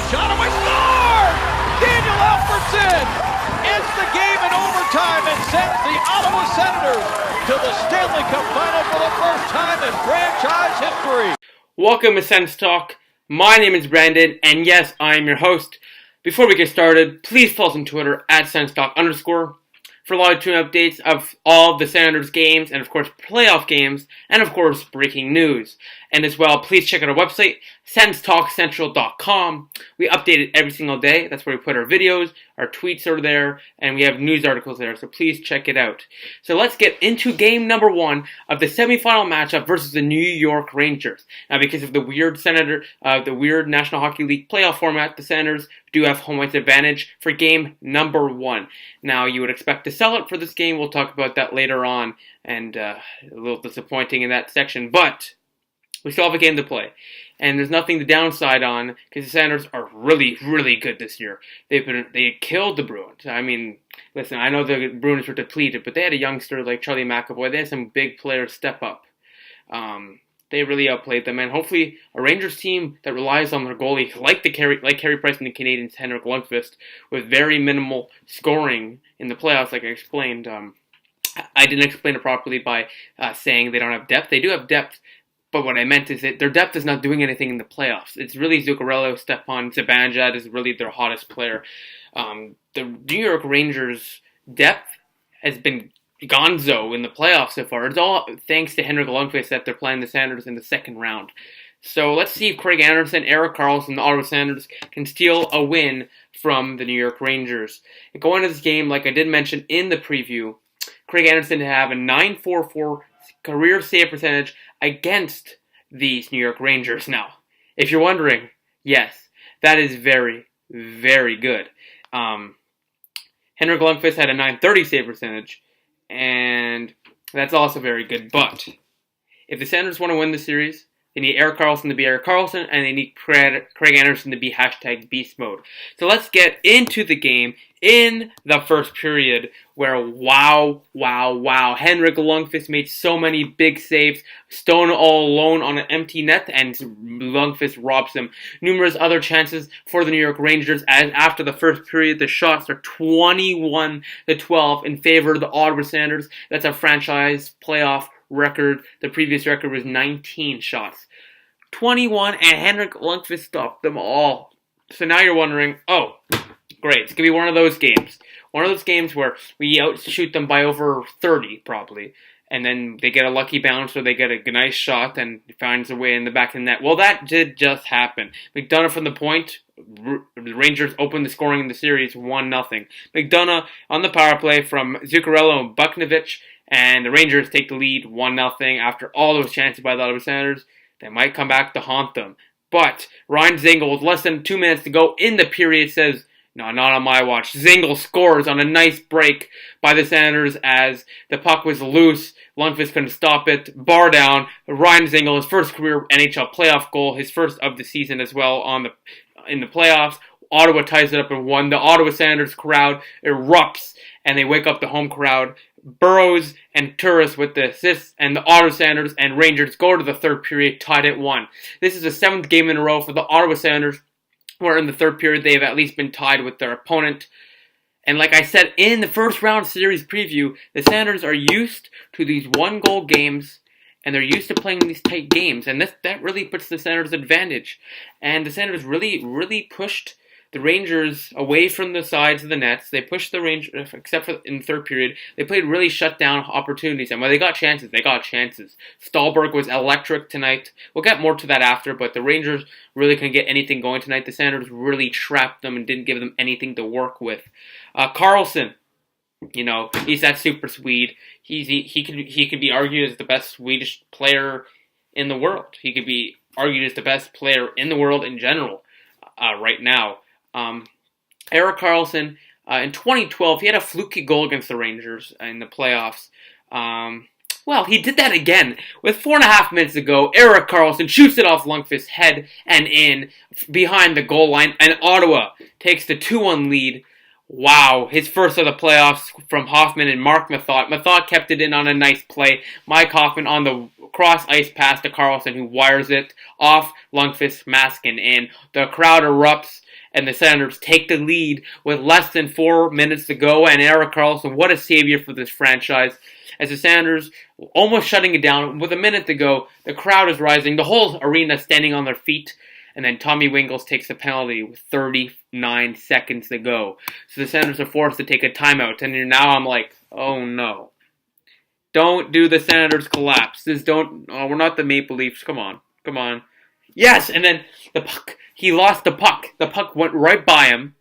shot away, score! Daniel Alfredson ends the game in overtime and sends the Ottawa Senators to the Stanley Cup Final for the first time in franchise history. Welcome to SENS Talk. My name is Brandon, and yes, I am your host. Before we get started, please follow us on Twitter at SENSTalk_ for live tune updates of all of the Senators games, and of course playoff games, and of course breaking news. And as well, please check out our website, SensTalkCentral.com. We update it every single day. That's where we put our videos, our tweets are there, and we have news articles there, so please check it out. So let's get into game number 1 of the semifinal matchup versus the New York Rangers. Now, because of the weird National Hockey League playoff format, the Senators do have home ice advantage for game number 1. Now, you would expect to sell it for this game. We'll talk about that later on, and a little disappointing in that section, but we still have a game to play, and there's nothing to downside on because the Senators are really, really good this year. They killed the Bruins. I mean, listen, I know the Bruins were depleted, but they had a youngster like Charlie McAvoy. They had some big players step up. They really outplayed them, and hopefully a Rangers team that relies on their goalie, like Carey Price and the Canadiens, Henrik Lundqvist, with very minimal scoring in the playoffs, like I explained. I didn't explain it properly by saying they don't have depth. They do have depth. But what I meant is that their depth is not doing anything in the playoffs. It's really Zuccarello, Stepan, Zibanejad is really their hottest player. The New York Rangers' depth has been gonzo in the playoffs so far. It's all thanks to Henrik Lundqvist that they're playing the Senators in the second round. So let's see if Craig Anderson, Erik Karlsson, the Ottawa Senators can steal a win from the New York Rangers. And going into this game, like I did mention in the preview, Craig Anderson to have a .944 career save percentage against these New York Rangers. Now, if you're wondering, yes, that is very, very good. Henrik Lundqvist had a .930 save percentage, and that's also very good. But if the Senators want to win the series, they need Erik Karlsson to be Erik Karlsson, and they need Craig Anderson to be #beast mode. So let's get into the game in the first period, where wow, Henrik Lundqvist made so many big saves, Stone all alone on an empty net, and Lundqvist robs him. Numerous other chances for the New York Rangers, as after the first period, the shots are 21-12 in favor of the Ottawa Senators. That's a franchise playoff record. The previous record was 19 shots. 21, and Henrik Lundqvist stopped them all. So now you're wondering, oh, great, it's going to be one of those games. One of those games where we outshoot them by over 30, probably. And then they get a lucky bounce or they get a nice shot and finds a way in the back of the net. Well, that did just happen. McDonough from the point. The Rangers opened the scoring in the series 1-0. McDonough on the power play from Zuccarello and Buchnevich. And the Rangers take the lead 1-0 after all those chances by the Ottawa Senators. They might come back to haunt them. But Ryan Dzingel, with less than 2 minutes to go in the period, says, no, not on my watch. Dzingel scores on a nice break by the Senators as the puck was loose. Lundqvist couldn't stop it. Bar down. Ryan Dzingel, his first career NHL playoff goal, his first of the season as well in the playoffs. Ottawa ties it up and 1. The Ottawa Senators crowd erupts and they wake up the home crowd. Burrows and Turris with the assists, and the Ottawa Senators and Rangers go to the third period tied at 1. This is the 7th game in a row for the Ottawa Senators, where in the third period they have at least been tied with their opponent. And like I said in the first round series preview, the Senators are used to these one-goal games, and they're used to playing these tight games, and that really puts the Senators' advantage. And the Senators really pushed the Rangers away from the sides of the nets. They pushed the Rangers, except for in the third period, they played really shut down opportunities. And when they got chances, they got chances. Stahlberg was electric tonight. We'll get more to that after, but the Rangers really couldn't get anything going tonight. The Senators really trapped them and didn't give them anything to work with. Karlsson, he's that super Swede. He could be argued as the best Swedish player in the world. He could be argued as the best player in the world in general right now. Erik Karlsson, in 2012, he had a fluky goal against the Rangers in the playoffs. Well, he did that again. With 4.5 minutes to go, Erik Karlsson shoots it off Lundqvist's head and in behind the goal line, and Ottawa takes the 2-1 lead. Wow, his first of the playoffs from Hoffman and Mark Methot. Methot kept it in on a nice play. Mike Hoffman on the cross-ice pass to Karlsson, who wires it off Lundqvist's mask and in. The crowd erupts, and the Senators take the lead with less than 4 minutes to go. And Erik Karlsson, what a savior for this franchise. As the Senators almost shutting it down with a minute to go, the crowd is rising, the whole arena standing on their feet. And then Tommy Wingels takes a penalty with 39 seconds to go. So the Senators are forced to take a timeout. And now I'm like, oh no. Don't do the Senators collapse. We're not the Maple Leafs. Come on. Yes, and then the puck. He lost the puck. The puck went right by him,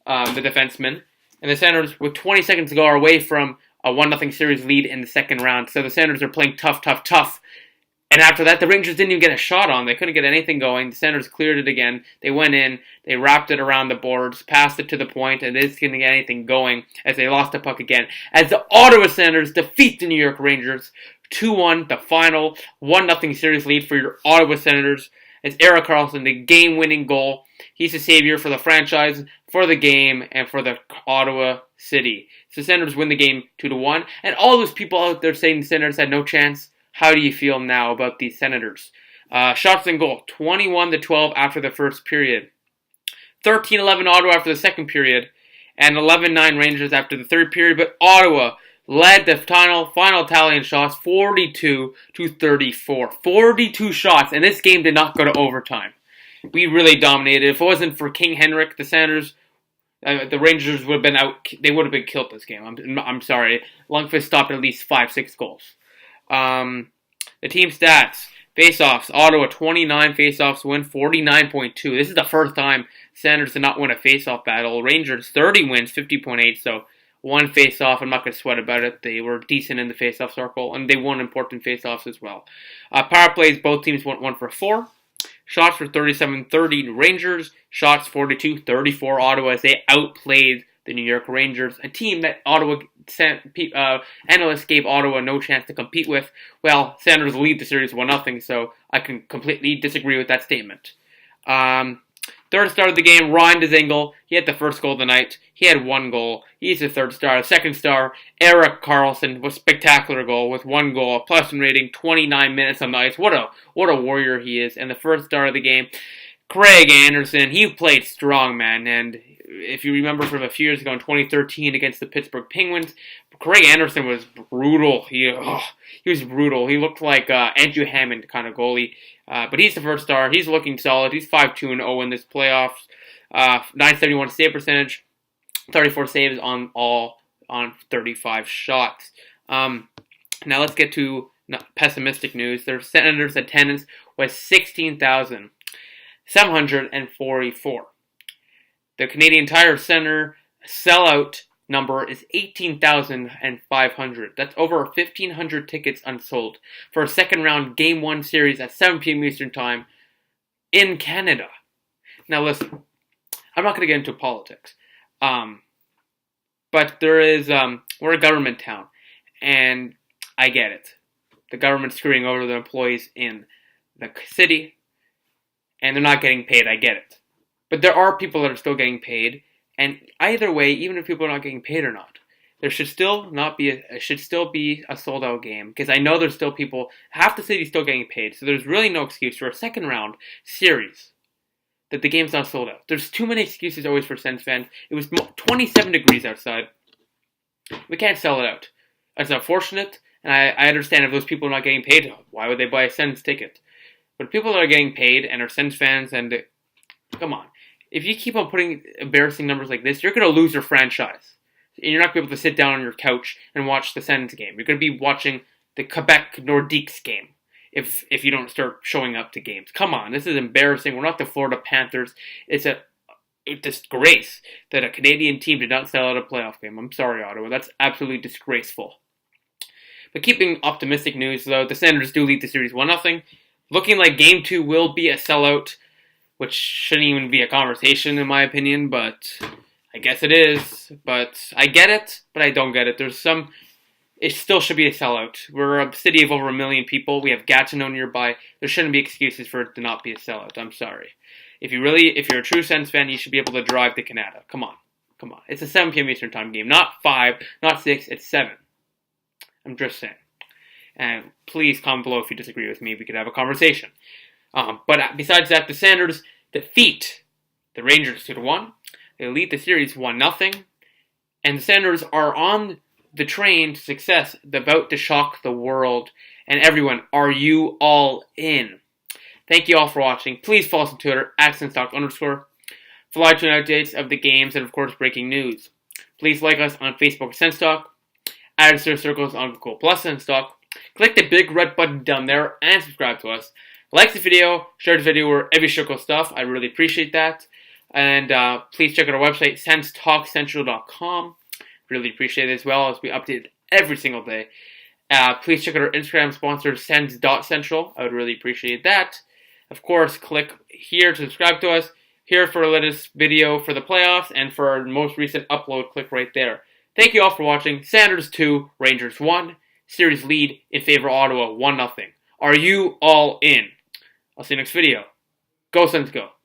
the defenseman. And the Senators, with 20 seconds to go, are away from a 1-0 series lead in the second round. So the Senators are playing tough. And after that, the Rangers didn't even get a shot on. They couldn't get anything going. The Senators cleared it again. They went in. They wrapped it around the boards, passed it to the point, and they just couldn't get anything going as they lost the puck again. As the Ottawa Senators defeat the New York Rangers 2-1, the final 1-0 series lead for your Ottawa Senators. It's Erik Karlsson, the game-winning goal. He's a savior for the franchise, for the game, and for the Ottawa City. So the Senators win the game 2-1. And all those people out there saying the Senators had no chance, how do you feel now about these Senators? Shots in goal, 21-12 after the first period. 13-11 Ottawa after the second period. And 11-9 Rangers after the third period. But Ottawa led the final tally in shots, 42-34. 42 shots, and this game did not go to overtime. We really dominated. If it wasn't for King Henrik, the Senators, the Rangers would have been out. They would have been killed this game. I'm sorry. Lundqvist stopped at least 5-6 goals. The team stats. Face-offs. Ottawa, 29 face-offs win, 49.2. This is the first time Senators did not win a face-off battle. Rangers, 30 wins, 50.8. So, one face-off. I'm not going to sweat about it. They were decent in the face-off circle, and they won important face-offs as well. Power plays, both teams went 1 for 4. Shots for 37-30 Rangers. Shots 42-34 Ottawa as they outplayed the New York Rangers, a team that Ottawa analysts gave Ottawa no chance to compete with. Well, Senators lead the series 1-0, so I can completely disagree with that statement. Third star of the game, Ryan Dzingel. He had the first goal of the night. He had 1 goal. He's the third star. The second star, Erik Karlsson, was a spectacular goal with 1 goal, a plus-1 rating, 29 minutes on the ice. What a warrior he is. And the first star of the game, Craig Anderson. He played strong, man, and if you remember from a few years ago in 2013 against the Pittsburgh Penguins, Craig Anderson was brutal. He was brutal. He looked like Andrew Hammond kind of goalie. But he's the first star. He's looking solid. He's 5-2-0 in this playoffs. 971 save percentage, 34 saves on 35 shots. Now let's get to pessimistic news. Their Senators' attendance was 16,744. The Canadian Tire Center sellout number is 18,500. That's over 1,500 tickets unsold for a second round Game 1 series at 7 p.m. Eastern Time in Canada. Now listen, I'm not going to get into politics, but there is, we're a government town, and I get it. The government's screwing over the employees in the city, and they're not getting paid, I get it. But there are people that are still getting paid, and either way, even if people are not getting paid or not, there should still be a sold out game, because I know there's still people, half the city's still getting paid, so there's really no excuse for a second round series that the game's not sold out. There's too many excuses always for Sens fans. It was 27 degrees outside. We can't sell it out. It's unfortunate, and I understand if those people are not getting paid, why would they buy a Sens ticket? But people that are getting paid and are Sens fans, and come on. If you keep on putting embarrassing numbers like this, you're going to lose your franchise. And you're not going to be able to sit down on your couch and watch the Sens game. You're going to be watching the Quebec Nordiques game if you don't start showing up to games. Come on, this is embarrassing. We're not the Florida Panthers. It's a disgrace that a Canadian team did not sell out a playoff game. I'm sorry, Ottawa. That's absolutely disgraceful. But keeping optimistic news, though, the Senators do lead the series 1-0. Looking like Game 2 will be a sellout, which shouldn't even be a conversation in my opinion, but I guess it is. But I get it, but I don't get it. It still should be a sellout. We're a city of over 1 million people. We have Gatineau nearby. There shouldn't be excuses for it to not be a sellout. I'm sorry. If you're a true Sens fan, you should be able to drive to Canada. Come on. It's a 7 p.m. Eastern Time game. Not 5, not 6, it's 7. I'm just saying. And please comment below if you disagree with me. We could have a conversation. But besides that, the Senators defeat the Rangers 2-1. They lead the series 1-0. And the Senators are on the train to success, about to shock the world. And everyone, are you all in? Thank you all for watching. Please follow us on Twitter, @SensTalk_, for live tweet updates of the games and, of course, breaking news. Please like us on Facebook, SensTalk. Add us to your circles on Google Plus SensTalk. Click the big red button down there and subscribe to us. Like the video, share the video wherever you show stuff. I really appreciate that. And please check out our website, senstalkcentral.com. Really appreciate it as well, as we update every single day. Please check out our Instagram sponsor, sens.central. I would really appreciate that. Of course, click here to subscribe to us. Here for the latest video for the playoffs, and for our most recent upload, click right there. Thank you all for watching. Senators 2, Rangers 1. Series lead in favor of Ottawa, 1-0. Are you all in? I'll see you next video. Go Sens, go.